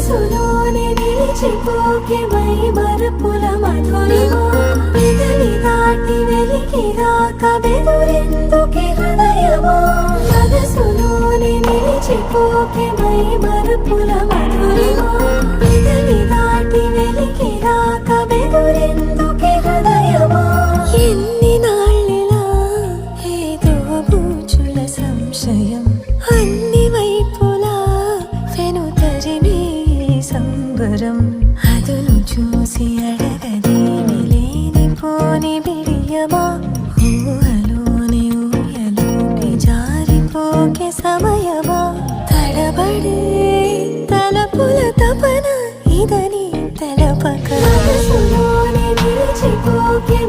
మనసులోనే నిలిచిపోకే మై మరపుల మధురిమా పెదవి దాటి వెలికి రాక బెదురెందుకే హృదయమా మనసులోనే నిలిచిపోకే మై మరపుల మధురిమా పెదవి దాటి వెలికి రాక బెదురెందుకే హృదయమా ఎన్ని నాళ్ళిలా ఏదో బూచుల సంశయం అన్ని వైపులా వెనుతరిమే సంబరం అదును చూసి అడగదేమి లేనిపోని బిడియమా ఊహలోని ఊయలోకి జారిపోకే సమయమా తడబడే తలపుల తపన ఇదని తెలపక మనసులోనే నిలిచిపోకే